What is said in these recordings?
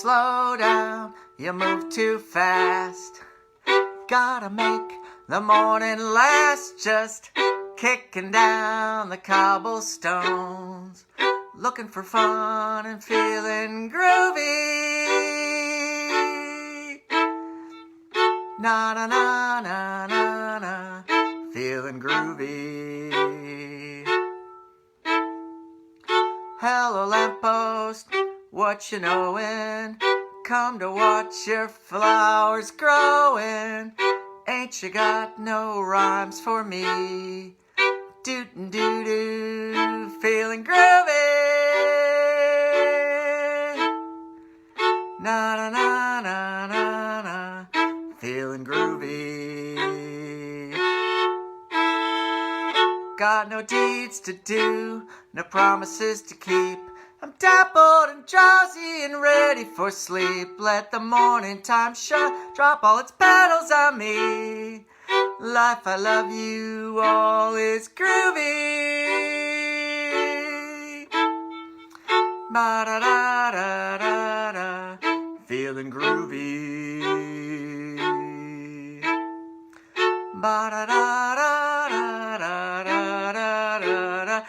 Slow down, you move too fast. Gotta make the morning last. Just kicking down the cobblestones, looking for fun and feeling groovy. Na na na na na na, feeling groovy. Hello lamppost, what you knowin'? Come to watch your flowers growin'. Ain't you got no rhymes for me? Doo doo doo, feeling groovy. Na na na na na na, feeling groovy. Got no deeds to do, no promises to keep. I'm dappled and drowsy and ready for sleep. Let the morning time drop all its petals on me. Life, I love you, all is groovy. Ba-da-da-da-da-da, feeling groovy. Ba-da-da-da-da-da-da-da-da-da.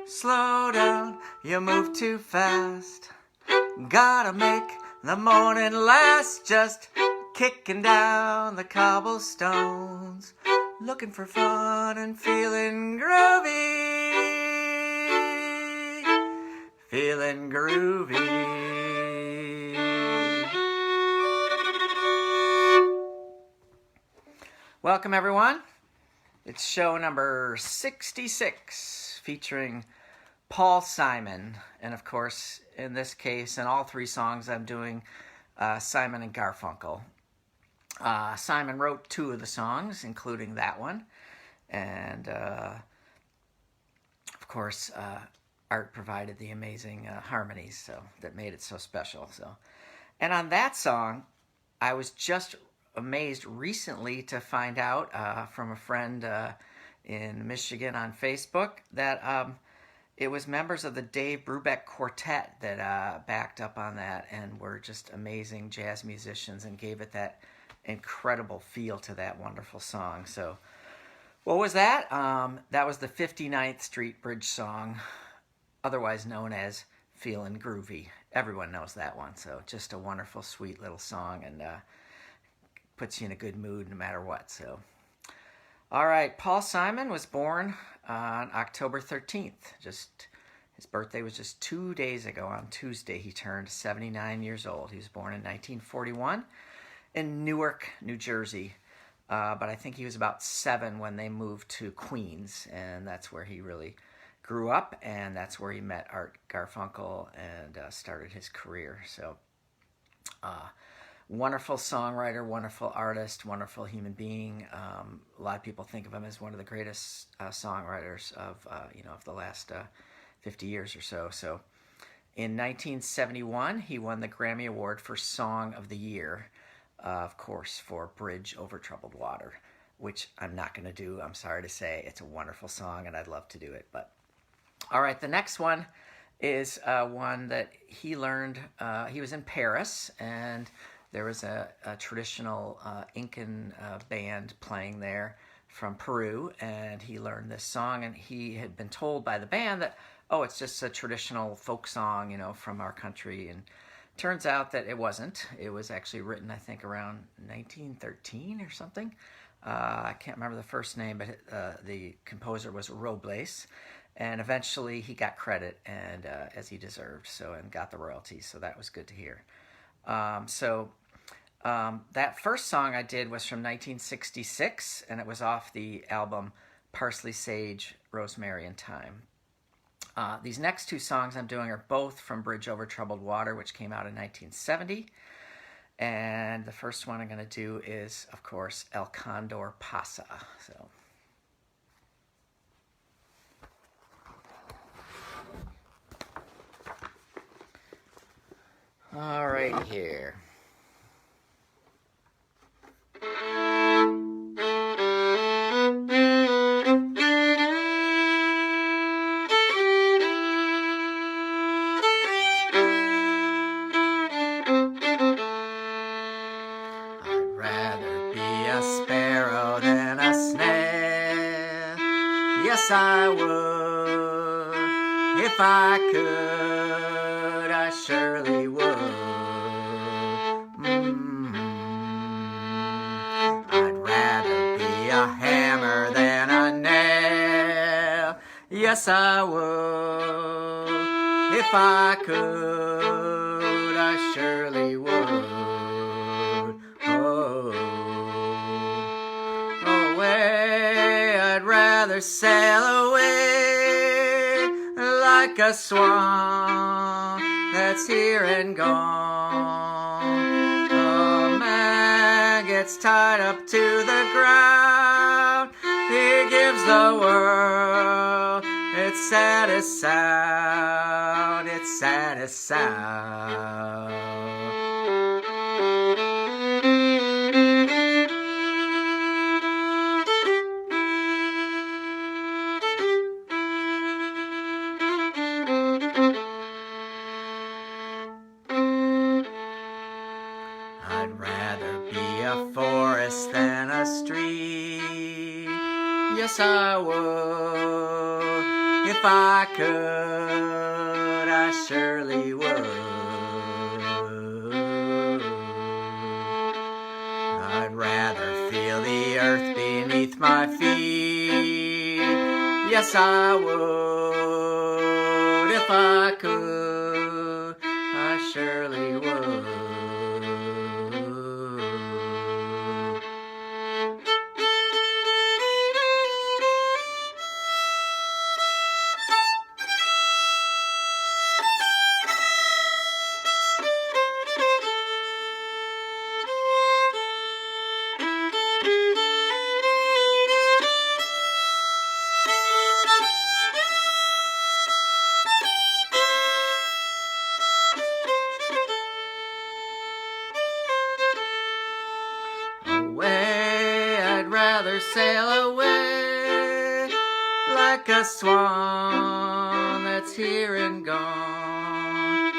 Slow down, you move too fast. Gotta make the morning last. Just kicking down the cobblestones, looking for fun and feeling groovy. Feeling groovy. Welcome everyone. It's show number 66 featuring Paul Simon. And of course, in this case, in all three songs, I'm doing Simon and Garfunkel. Simon wrote two of the songs, including that one. And of course, Art provided the amazing harmonies that made it so special. And on that song, I was just amazed recently to find out from a friend in Michigan on Facebook that it was members of the Dave Brubeck Quartet that backed up on that and were just amazing jazz musicians and gave it that incredible feel to that wonderful song. So what was that? That was the 59th Street Bridge song, otherwise known as Feelin' Groovy. Everyone knows that one. So just a wonderful, sweet little song and puts you in a good mood no matter what. So, all right, Paul Simon was born on October 13th. His birthday was just 2 days ago. On Tuesday, he turned 79 years old. He was born in 1941 in Newark, New Jersey. But I think he was about 7 when they moved to Queens, and that's where he really grew up, and that's where he met Art Garfunkel and started his career. So, wonderful songwriter, wonderful artist, wonderful human being. A lot of people think of him as one of the greatest songwriters of the last 50 years or so. So, in 1971, he won the Grammy Award for Song of the Year. Of course, for Bridge Over Troubled Water, which I'm not going to do. I'm sorry to say. It's a wonderful song, and I'd love to do it. But all right, the next one is one that he learned. He was in Paris, and there was a traditional Incan band playing there from Peru, and he learned this song, and he had been told by the band that, oh, it's just a traditional folk song, from our country, and turns out that it wasn't. It was actually written, I think, around 1913 or something. I can't remember the first name, but the composer was Robles. And eventually he got credit and as he deserved, and got the royalties. So that was good to hear. That first song I did was from 1966, and it was off the album Parsley, Sage, Rosemary, and Thyme. These next two songs I'm doing are both from Bridge Over Troubled Water, which came out in 1970. And the first one I'm going to do is, of course, El Condor, Pasa. So. All right, here. I'd rather be a sparrow than a snail. Yes, I would. If I could, I surely would. I'd rather be a hammer than a nail. Yes, I would. If I could, I surely would. Oh, away, I'd rather sail away like a swan that's here and gone. A man gets tied up to the ground. He gives the world its saddest sound, its saddest sound. I'd rather be a forest than a street. Yes, I would. If I could, I surely would. I'd rather feel the earth beneath my feet. Yes, I would. If I could, I surely would. Away, I'd rather sail away like a swan that's here and gone.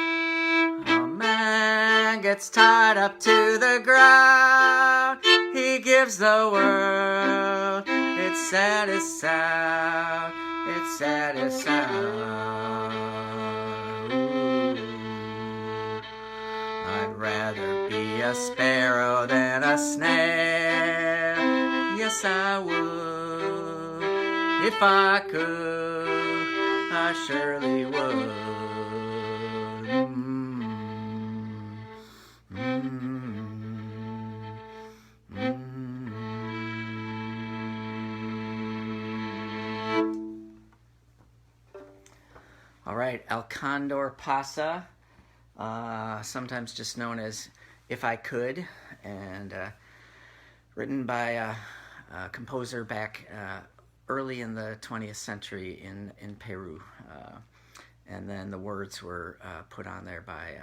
A man gets tied up to the ground. He gives the world its saddest sound, its saddest sound. I'd rather be a sparrow than a snail. Yes, I would. If I could, I surely would. All right, El Condor Pasa, sometimes just known as If I Could, and written by a composer back early in the 20th century in Peru. And then the words were put on there by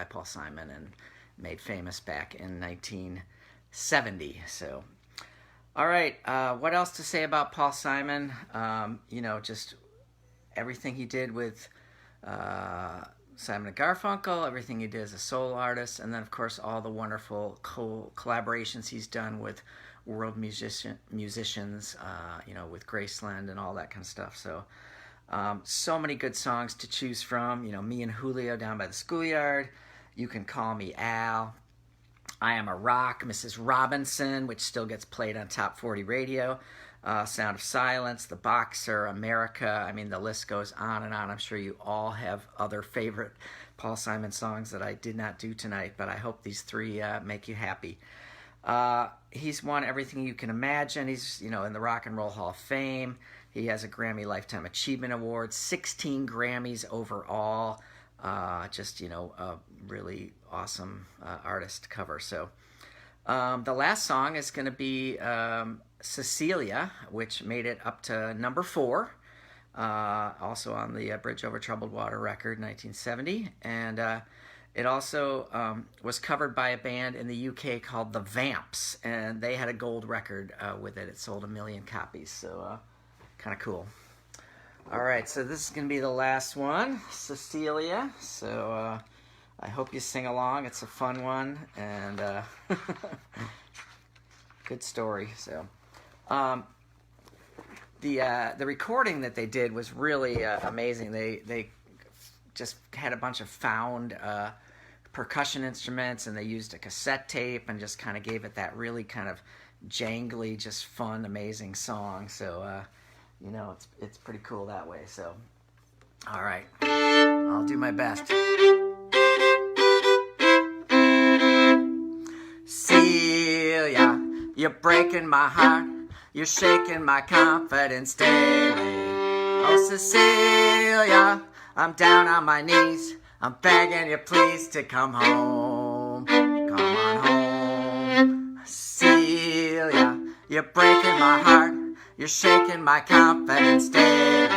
Paul Simon and made famous back in 1970. So, all right, what else to say about Paul Simon? Just everything he did with Simon and Garfunkel, everything he did as a solo artist, and then of course all the wonderful collaborations he's done with world musicians, with Graceland and all that kind of stuff. So, so many good songs to choose from. Me and Julio Down by the Schoolyard, You Can Call Me Al, I Am a Rock, Mrs. Robinson, which still gets played on Top 40 radio. Sound of Silence, The Boxer, America. I mean, the list goes on and on. I'm sure you all have other favorite Paul Simon songs that I did not do tonight, but I hope these three make you happy. He's won everything you can imagine. He's, in the Rock and Roll Hall of Fame. He has a Grammy Lifetime Achievement Award, 16 Grammys overall. Just, a really awesome artist cover. So the last song is going to be Cecilia, which made it up to number 4, also on the Bridge Over Troubled Water record, 1970. And It also was covered by a band in the UK called the Vamps, and they had a gold record with it. It sold 1 million copies, so kind of cool. All right, so this is going to be the last one, Cecilia. So I hope you sing along. It's a fun one, and good story. So the recording that they did was really amazing. They just had a bunch of found percussion instruments, and they used a cassette tape and just kind of gave it that really kind of jangly, just fun, amazing song. So you know, it's pretty cool that way. So all right, I'll do my best. Celia, you're breaking my heart, you're shaking my confidence daily. Oh Cecilia, I'm down on my knees, I'm begging you please to come home. Come on home. Celia, you're breaking my heart, you're shaking my confidence daily.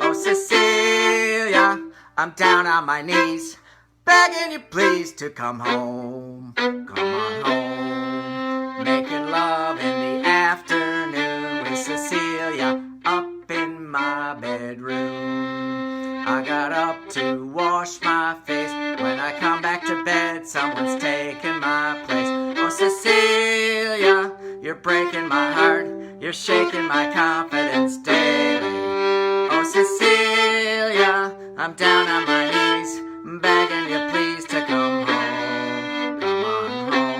Oh Cecilia, I'm down on my knees, begging you please to come home. Come on home. Making love in the afternoon with Cecilia up in my bedroom. I got up to wash my face. When I come back to bed, someone's taking my place. Oh Cecilia, you're breaking my heart, you're shaking my confidence daily. Oh Cecilia, I'm down on my knees, begging you please to come home. Come on home.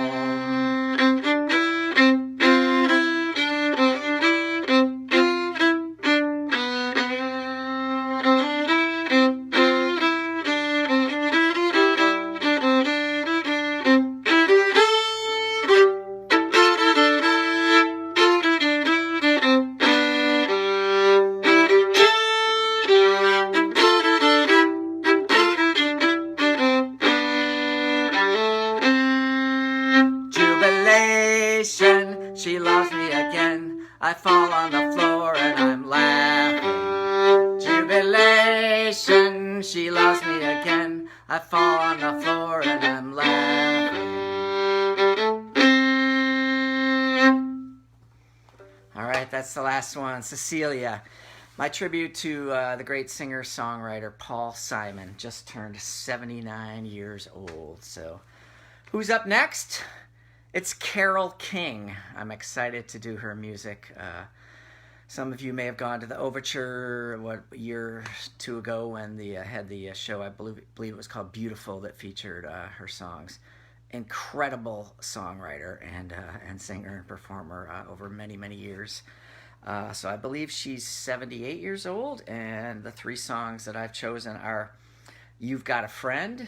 She loves me again. I fall on the floor and I'm laughing. Jubilation, she loves me again. I fall on the floor and I'm laughing. All right, that's the last one. Cecilia. My tribute to the great singer-songwriter Paul Simon. Just turned 79 years old. So who's up next? It's Carole King. I'm excited to do her music. Some of you may have gone to the Overture a year or two ago when they had the show, I believe it was called Beautiful, that featured her songs. Incredible songwriter and singer and performer over many, many years. So I believe she's 78 years old, and the 3 songs that I've chosen are You've Got a Friend,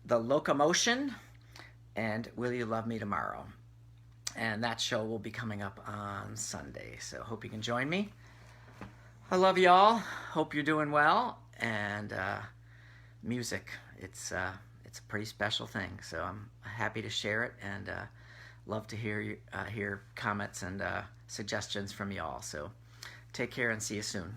The Locomotion, and Will You Love Me Tomorrow? And that show will be coming up on Sunday, so hope you can join me. I love you all. Hope you're doing well. And music, it's a pretty special thing, so I'm happy to share it, and love to hear comments and suggestions from y'all. So take care and see you soon.